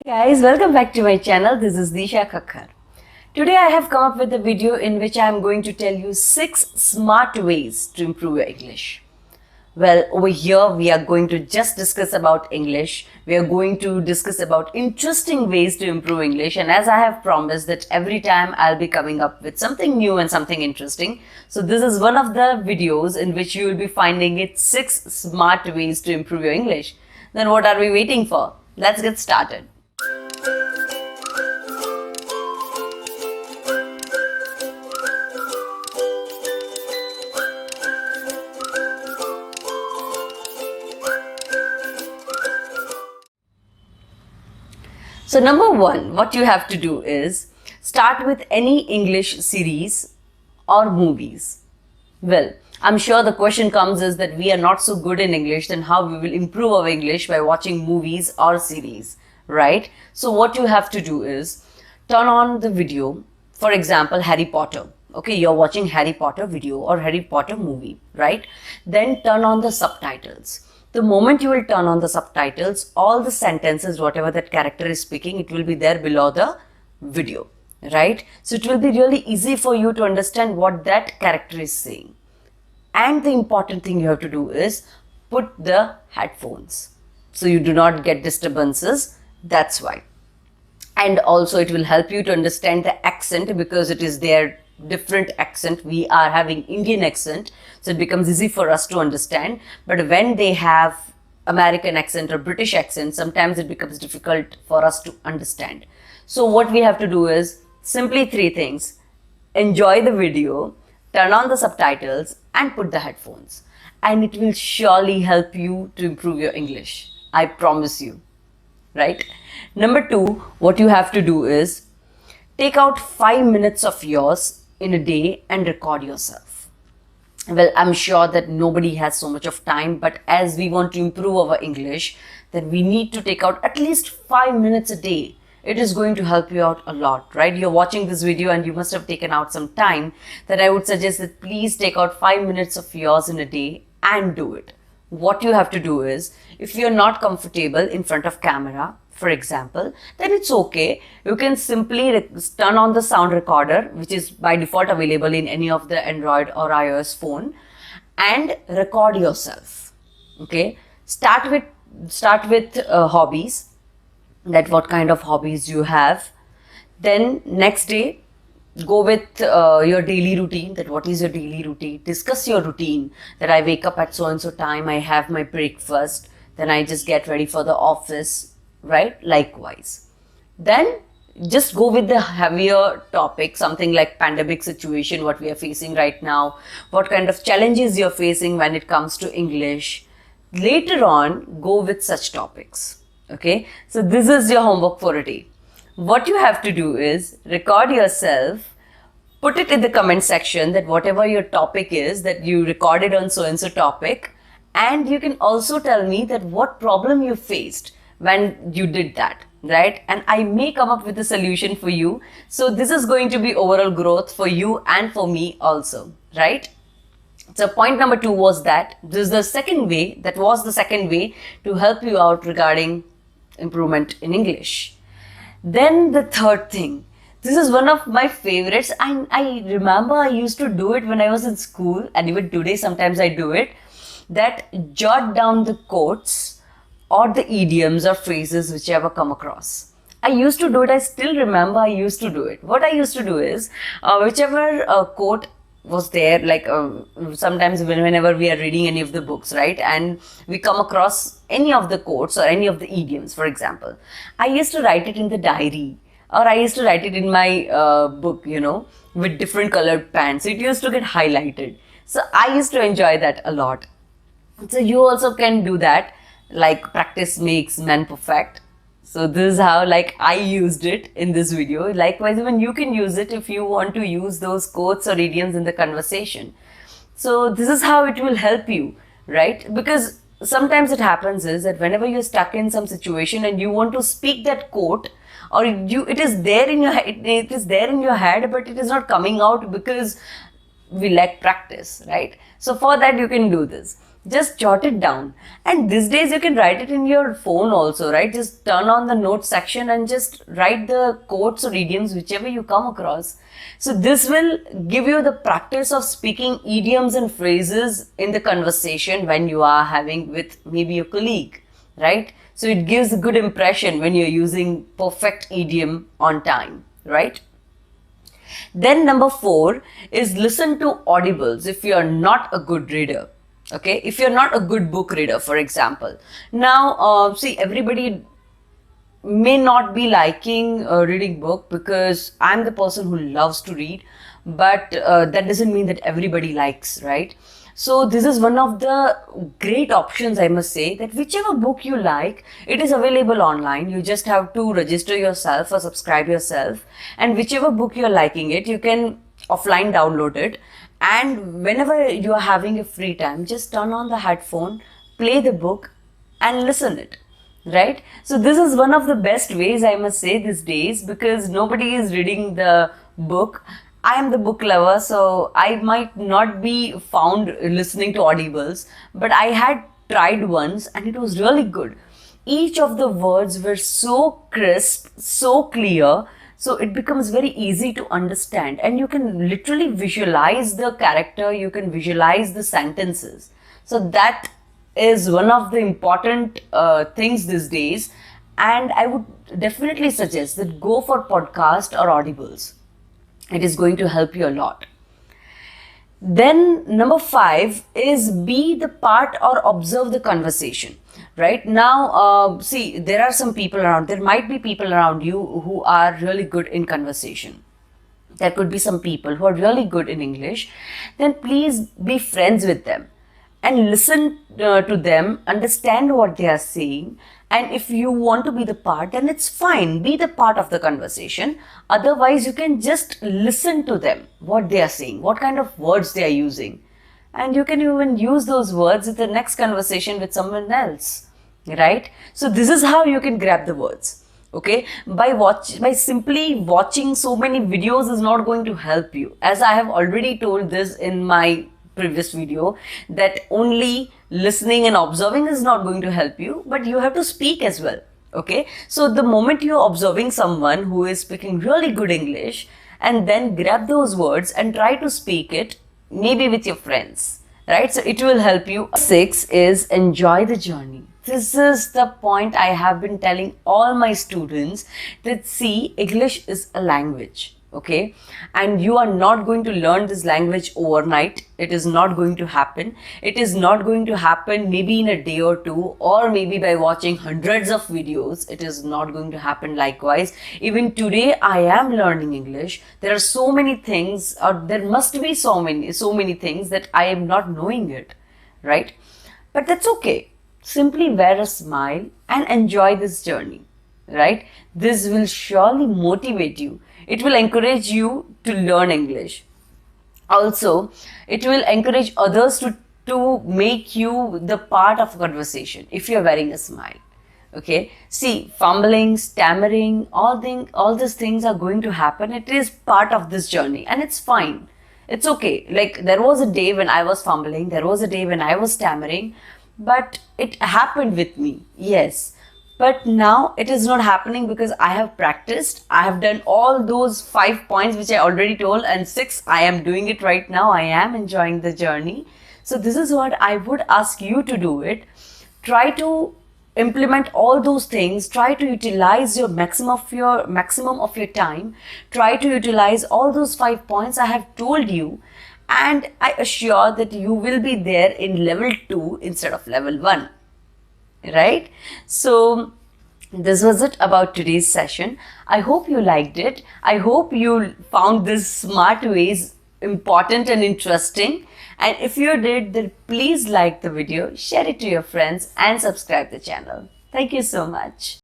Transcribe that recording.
Guys, welcome back to my channel. This is Disha Kakkar. Today I have come up with a video in which I am going to tell you 6 smart ways to improve your English. Well, over here we are going to just discuss about English. We are going to discuss about interesting ways to improve English, and as I have promised that every time I'll be coming up with something new and something interesting. So this is one of the videos in which you will be finding it 6 smart ways to improve your English. Then what are we waiting for? Let's get started. So number one, what you have to do is start with any English series or movies. Well, I'm sure the question comes is that we are not so good in English, then how we will improve our English by watching movies or series, right? So what you have to do is turn on the video, for example, Harry Potter. Okay, you're watching Harry Potter video or Harry Potter movie, right? Then turn on the subtitles. The moment you will turn on the subtitles, all the sentences, whatever that character is speaking, it will be there below the video, right? So it will be really easy for you to understand what that character is saying. And the important thing you have to do is put the headphones so you do not get disturbances. That's why. And also it will help you to understand the accent because it is their different accent. We are having Indian accent, so it becomes easy for us to understand. But when they have American accent or British accent, sometimes it becomes difficult for us to understand. So what we have to do is simply 3 things. Enjoy the video, turn on the subtitles and put the headphones. And it will surely help you to improve your English. I promise you, right? Number 2, what you have to do is take out 5 minutes of yours in a day and record yourself. Well, I'm sure that nobody has so much of time, but as we want to improve our English, then we need to take out at least 5 minutes a day. It is going to help you out a lot, right? You're watching this video and you must have taken out some time. That I would suggest that please take out 5 minutes of yours in a day and do it. What you have to do is, if you're not comfortable in front of camera, for example, then it's okay. You can simply turn on the sound recorder, which is by default available in any of the Android or iOS phone, and record yourself. Okay, start with hobbies, that what kind of hobbies you have. Then next day, go with your daily routine, that what is your daily routine. Discuss your routine, that I wake up at so and so time, I have my breakfast, then I just get ready for the office, right? Likewise. Then just go with the heavier topic, something like pandemic situation, what we are facing right now, what kind of challenges you're facing when it comes to English. Later on, go with such topics. Okay, so this is your homework for a day. What you have to do is record yourself, put it in the comment section that whatever your topic is, that you recorded on so and so topic, and you can also tell me that what problem you faced when you did that, right? And I may come up with a solution for you. So this is going to be overall growth for you and for me also, right? So point number 2 was that this is the second way, that was the second way to help you out regarding improvement in English. Then the third thing, this is one of my favorites, and I remember I used to do it when I was in school, and even today sometimes I do it, that jot down the quotes or the idioms or phrases which I ever come across. I used to do it, I still remember I used to do it. What I used to do is, whichever quote was there, like sometimes whenever we are reading any of the books, right, and we come across any of the quotes or any of the idioms, for example, I used to write it in the diary, or I used to write it in my book, you know, with different colored pens. It used to get highlighted. So I used to enjoy that a lot. So you also can do that, like practice makes man perfect. So this is how like I used it in this video. Likewise, even you can use it if you want to use those quotes or idioms in the conversation. So this is how it will help you, right? Because sometimes it happens is that whenever you're stuck in some situation and you want to speak that quote, or it is there in your head, but it is not coming out because we lack practice, right? So for that you can do this. Just jot it down. And these days you can write it in your phone also, right? Just turn on the notes section and just write the quotes or idioms, whichever you come across. So this will give you the practice of speaking idioms and phrases in the conversation when you are having with maybe your colleague, right? So it gives a good impression when you're using perfect idiom on time, right? Then number 4 is listen to audibles if you are not a good reader. Okay, if you're not a good book reader, for example. Now, see, everybody may not be liking a reading book because I'm the person who loves to read, but that doesn't mean that everybody likes, right? So this is one of the great options, I must say, that whichever book you like, it is available online. You just have to register yourself or subscribe yourself, and whichever book you're liking it, you can offline download it, and whenever you are having a free time, just turn on the headphone, play the book and listen it, right? So this is one of the best ways, I must say, these days, because nobody is reading the book. I am the book lover, so I might not be found listening to audibles, but I had tried once and it was really good. Each of the words were so crisp, so clear, so it becomes very easy to understand, and you can literally visualize the character, you can visualize the sentences. So that is one of the important things these days, and I would definitely suggest that go for podcast or audibles. It is going to help you a lot. Then number 5 is be the part or observe the conversation. Right now, see, there are some people around, there might be people around you who are really good in conversation. There could be some people who are really good in English. Then please be friends with them and listen to them, understand what they are saying. And if you want to be the part, then it's fine, be the part of the conversation. Otherwise, you can just listen to them, what they are saying, what kind of words they are using. And you can even use those words in the next conversation with someone else, right? So this is how you can grab the words. Okay, by simply watching so many videos is not going to help you. As I have already told this in my previous video, that only listening and observing is not going to help you, but you have to speak as well. Okay, so the moment you're observing someone who is speaking really good English, and then grab those words and try to speak it, maybe with your friends, right? So it will help you. 6 is enjoy the journey. This is the point I have been telling all my students, that see, English is a language. Okay, and you are not going to learn this language overnight. It is not going to happen. It is not going to happen maybe in a day or two, or maybe by watching hundreds of videos. It is not going to happen likewise. Even today I am learning English. There are so many things, or there must be so many things that I am not knowing it, right? But that's okay. Simply wear a smile and enjoy this journey, right? This will surely motivate you. It will encourage you to learn English. Also, it will encourage others to make you the part of a conversation if you're wearing a smile. Okay, see, fumbling, stammering, all these things are going to happen. It is part of this journey and it's fine. It's okay. Like, there was a day when I was fumbling, there was a day when I was stammering, but it happened with me, yes. But now it is not happening because I have practiced. I have done all those 5 points which I already told, and 6, I am doing it right now. I am enjoying the journey. So this is what I would ask you to do it. Try to implement all those things. Try to utilize your maximum of your time. Try to utilize all those 5 points I have told you. And I assure that you will be there in level 2 instead of level 1. Right? So this was it about today's session. I hope you liked it. I hope you found this smart ways important and interesting. And if you did, then please like the video, share it to your friends and subscribe the channel. Thank you so much.